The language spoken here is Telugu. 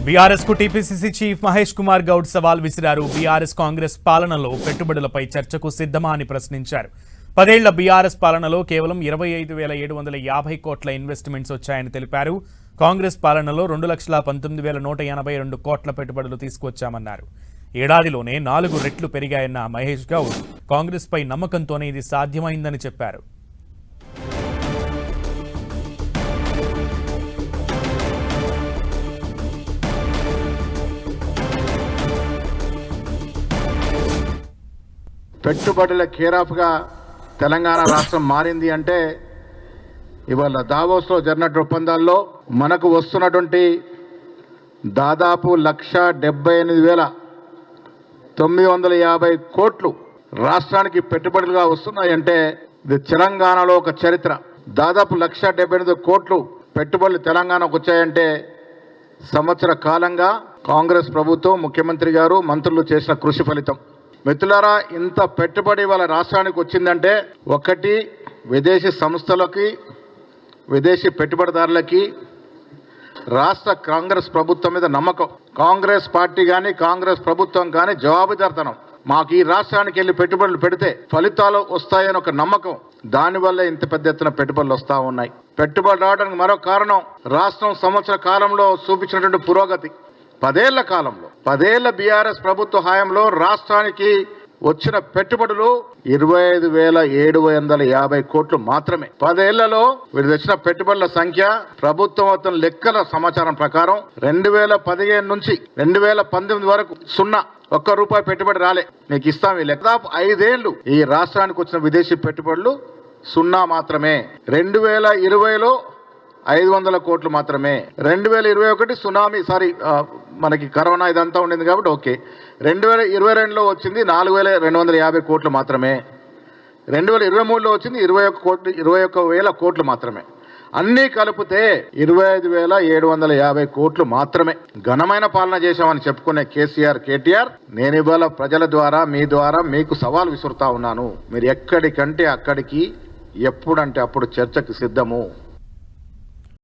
బీఆర్ఎస్ కు టీపీసీసీ చీఫ్ మహేష్ కుమార్ గౌడ్ సవాల్ విసిరారు. బీఆర్ఎస్ కాంగ్రెస్ పాలనలో పెట్టుబడులపై చర్చకు సిద్ధమా అని ప్రశ్నించారు. 10 ఏళ్ల బీఆర్ఎస్ పాలనలో కేవలం 25,750 కోట్ల ఇన్వెస్ట్మెంట్స్ వచ్చాయని తెలిపారు. కాంగ్రెస్ పాలనలో 2,19,182 కోట్ల పెట్టుబడులు తీసుకొచ్చామన్నారు. ఏడాదిలోనే 4 రెట్లు పెరిగాయన్న మహేష్ గౌడ్ కాంగ్రెస్ పై నమ్మకంతోనే ఇది సాధ్యమైందని చెప్పారు. పెట్టుబడుల కేరాఫ్గా తెలంగాణ రాష్ట్రం మారింది అంటే ఇవాళ దావోస్లో జరిగిన ఒప్పందాల్లో మనకు వస్తున్నటువంటి దాదాపు 1,78,950 కోట్లు రాష్ట్రానికి పెట్టుబడులుగా వస్తున్నాయంటే ఇది తెలంగాణలో ఒక చరిత్ర. దాదాపు 1,78,000 కోట్లు పెట్టుబడులు తెలంగాణకు వచ్చాయంటే సంవత్సర కాలంగా కాంగ్రెస్ ప్రభుత్వం, ముఖ్యమంత్రి గారు, మంత్రులు చేసిన కృషి ఫలితం. మిత్రులారా, ఇంత పెట్టుబడి వాళ్ళ రాష్ట్రానికి వచ్చిందంటే ఒకటి విదేశీ సంస్థలకి, విదేశీ పెట్టుబడిదారులకి రాష్ట్ర కాంగ్రెస్ ప్రభుత్వం మీద నమ్మకం. కాంగ్రెస్ పార్టీ కానీ కాంగ్రెస్ ప్రభుత్వం కానీ జవాబుదారితనం. మాకు ఈ రాష్ట్రానికి వెళ్ళి పెట్టుబడులు పెడితే ఫలితాలు వస్తాయని ఒక నమ్మకం. దానివల్ల ఇంత పెద్ద ఎత్తున పెట్టుబడులు వస్తూ ఉన్నాయి. పెట్టుబడి రావడానికి మరో కారణం రాష్ట్రం సంవత్సర కాలంలో చూపించినటువంటి పురోగతి. 10 ఏళ్ల కాలంలో 10 ఏళ్ల బీఆర్ఎస్ ప్రభుత్వ హయాంలో రాష్ట్రానికి వచ్చిన పెట్టుబడులు 25,750 కోట్లు మాత్రమే. 10 ఏళ్లలో వీరు తెచ్చిన పెట్టుబడుల సంఖ్య ప్రభుత్వం లెక్కల సమాచారం ప్రకారం 2015 నుంచి 2019 వరకు 1 రూపాయి పెట్టుబడి రాలే. మీకు ఇస్తాం ఈ లెక్క. దాదాపు 5 ఏళ్లు ఈ రాష్ట్రానికి వచ్చిన విదేశీ పెట్టుబడులు 0 మాత్రమే. 2020లో 500 కోట్లు మాత్రమే. 2021 సునామీ మనకి కరోనా ఇదంతా ఉండింది కాబట్టి ఓకే. 2022లో వచ్చింది 4,250 కోట్లు మాత్రమే. 2023లో వచ్చింది 21,000 కోట్లు మాత్రమే. అన్నీ కలిపితే 25,750 కోట్లు మాత్రమే. ఘనమైన పాలన చేశామని చెప్పుకునే కేసీఆర్, కేటీఆర్, నేను ఇవాళ ప్రజల ద్వారా, మీ ద్వారా మీకు సవాల్ విసురుతా ఉన్నాను. మీరు ఎక్కడికంటే అక్కడికి, ఎప్పుడంటే అప్పుడు చర్చకు సిద్ధము.